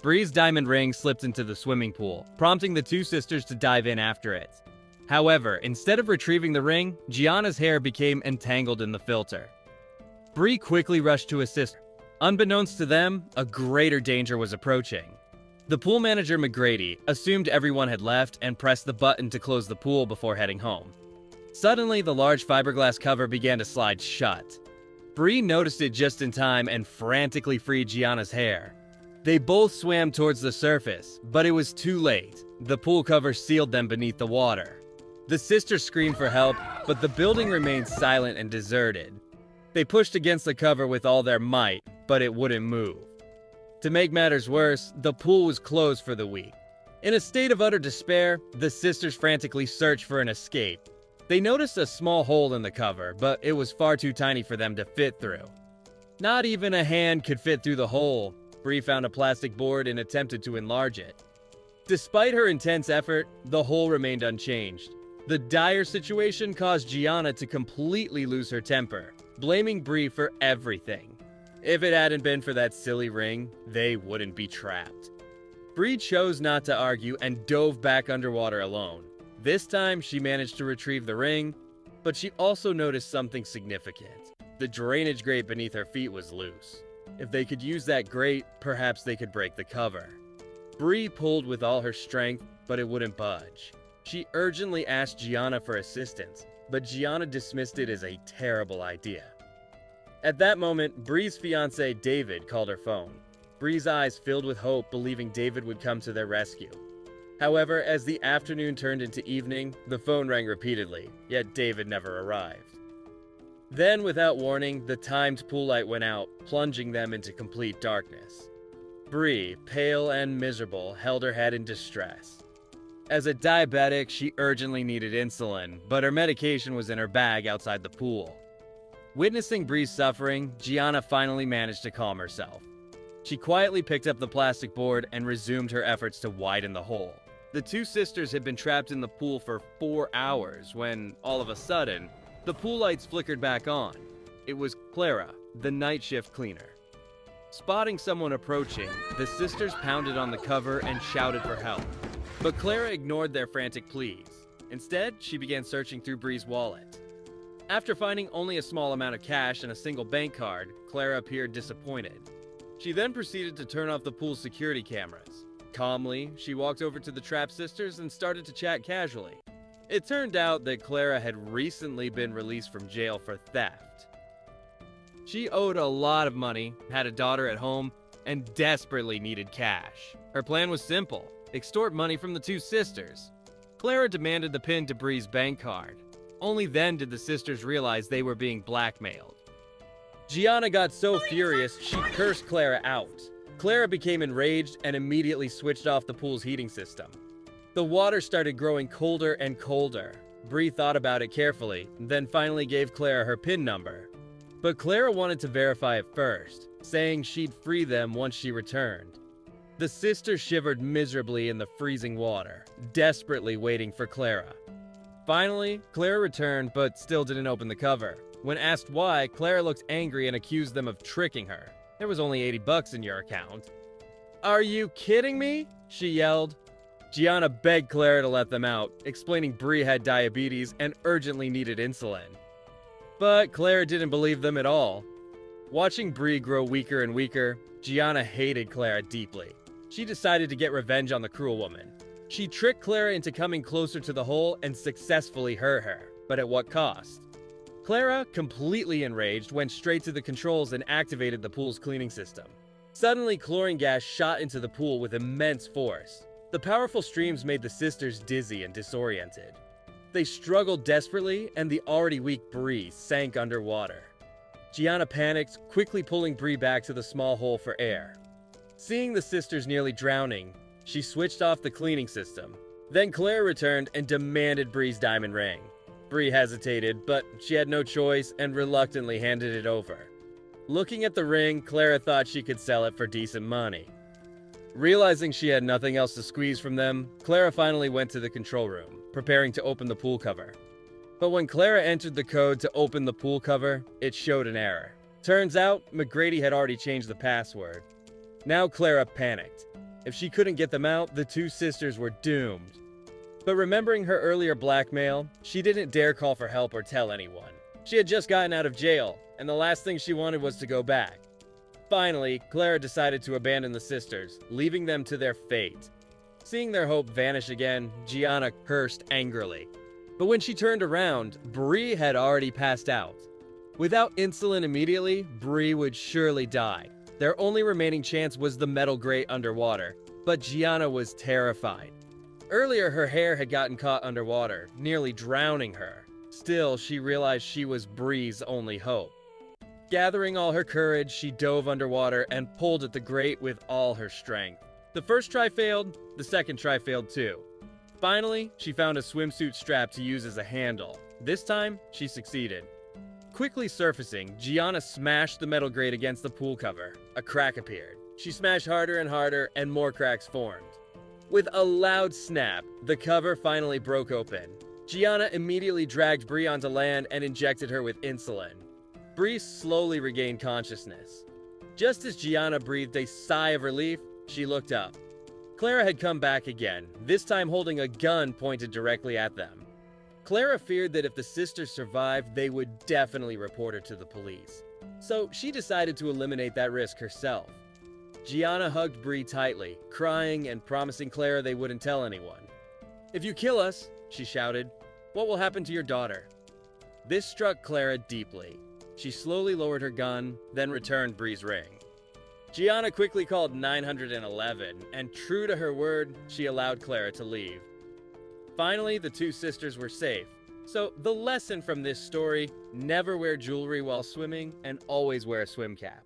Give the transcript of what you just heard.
Bree's diamond ring slipped into the swimming pool, prompting the two sisters to dive in after it. However, instead of retrieving the ring, Gianna's hair became entangled in the filter. Bree quickly rushed to assist. Unbeknownst to them, a greater danger was approaching. The pool manager, McGrady, assumed everyone had left and pressed the button to close the pool before heading home. Suddenly, the large fiberglass cover began to slide shut. Bree noticed it just in time and frantically freed Gianna's hair. They both swam towards the surface, but it was too late. The pool cover sealed them beneath the water. The sisters screamed for help, but the building remained silent and deserted. They pushed against the cover with all their might, but it wouldn't move. To make matters worse, the pool was closed for the week. In a state of utter despair, the sisters frantically searched for an escape. They noticed a small hole in the cover, but it was far too tiny for them to fit through. Not even a hand could fit through the hole. Bree found a plastic board and attempted to enlarge it. Despite her intense effort, the hole remained unchanged. The dire situation caused Gianna to completely lose her temper, blaming Bree for everything. If it hadn't been for that silly ring, they wouldn't be trapped. Bree chose not to argue and dove back underwater alone. This time, she managed to retrieve the ring, but she also noticed something significant. The drainage grate beneath her feet was loose. If they could use that grate, perhaps they could break the cover. Bree pulled with all her strength, but it wouldn't budge. She urgently asked Gianna for assistance, but Gianna dismissed it as a terrible idea. At that moment, Bree's fiancé David called her phone. Bree's eyes filled with hope, believing David would come to their rescue. However, as the afternoon turned into evening, the phone rang repeatedly, yet David never arrived. Then, without warning, the timed pool light went out, plunging them into complete darkness. Bree, pale and miserable, held her head in distress. As a diabetic, she urgently needed insulin, but her medication was in her bag outside the pool. Witnessing Bree's suffering, Gianna finally managed to calm herself. She quietly picked up the plastic board and resumed her efforts to widen the hole. The two sisters had been trapped in the pool for 4 hours when, all of a sudden, the pool lights flickered back on. It was Clara, the night shift cleaner. Spotting someone approaching, the sisters pounded on the cover and shouted for help. But Clara ignored their frantic pleas. Instead, she began searching through Bree's wallet. After finding only a small amount of cash and a single bank card, Clara appeared disappointed. She then proceeded to turn off the pool's security cameras. Calmly, she walked over to the trapped sisters and started to chat casually. It turned out that Clara had recently been released from jail for theft. She owed a lot of money, had a daughter at home, and desperately needed cash. Her plan was simple: extort money from the two sisters. Clara demanded the PIN to Bree's bank card. Only then did the sisters realize they were being blackmailed. Gianna got so furious, she cursed Clara out. Clara became enraged and immediately switched off the pool's heating system. The water started growing colder and colder. Bree thought about it carefully, then finally gave Clara her PIN number. But Clara wanted to verify it first, saying she'd free them once she returned. The sisters shivered miserably in the freezing water, desperately waiting for Clara. Finally, Clara returned but still didn't open the cover. When asked why, Clara looked angry and accused them of tricking her. There was only $80 in your account. "Are you kidding me?" she yelled. Gianna begged Clara to let them out, explaining Bree had diabetes and urgently needed insulin. But Clara didn't believe them at all. Watching Bree grow weaker and weaker, Gianna hated Clara deeply. She decided to get revenge on the cruel woman. She tricked Clara into coming closer to the hole and successfully hurt her, but at what cost? Clara, completely enraged, went straight to the controls and activated the pool's cleaning system. Suddenly, chlorine gas shot into the pool with immense force. The powerful streams made the sisters dizzy and disoriented. They struggled desperately, and the already weak Bree sank underwater. Gianna panicked, quickly pulling Bree back to the small hole for air. Seeing the sisters nearly drowning, she switched off the cleaning system. Then Clara returned and demanded Bree's diamond ring. Bree hesitated, but she had no choice and reluctantly handed it over. Looking at the ring, Clara thought she could sell it for decent money. Realizing she had nothing else to squeeze from them, Clara finally went to the control room, preparing to open the pool cover. But when Clara entered the code to open the pool cover, it showed an error. Turns out, McGrady had already changed the password. Now Clara panicked. If she couldn't get them out, the two sisters were doomed. But remembering her earlier blackmail, she didn't dare call for help or tell anyone. She had just gotten out of jail, and the last thing she wanted was to go back. Finally, Clara decided to abandon the sisters, leaving them to their fate. Seeing their hope vanish again, Gianna cursed angrily. But when she turned around, Bree had already passed out. Without insulin immediately, Bree would surely die. Their only remaining chance was the metal grate underwater, but Gianna was terrified. Earlier, her hair had gotten caught underwater, nearly drowning her. Still, she realized she was Bree's only hope. Gathering all her courage, she dove underwater and pulled at the grate with all her strength. The first try failed, the second try failed too. Finally, she found a swimsuit strap to use as a handle. This time, she succeeded. Quickly surfacing, Gianna smashed the metal grate against the pool cover. A crack appeared. She smashed harder and harder, and more cracks formed. With a loud snap, the cover finally broke open. Gianna immediately dragged Bree onto land and injected her with insulin. Bree slowly regained consciousness. Just as Gianna breathed a sigh of relief, she looked up. Clara had come back again, this time holding a gun pointed directly at them. Clara feared that if the sisters survived, they would definitely report her to the police. So she decided to eliminate that risk herself. Gianna hugged Bree tightly, crying and promising Clara they wouldn't tell anyone. "If you kill us," she shouted, "what will happen to your daughter?" This struck Clara deeply. She slowly lowered her gun, then returned Bree's ring. Gianna quickly called 911, and true to her word, she allowed Clara to leave. Finally, the two sisters were safe. So the lesson from this story, never wear jewelry while swimming and always wear a swim cap.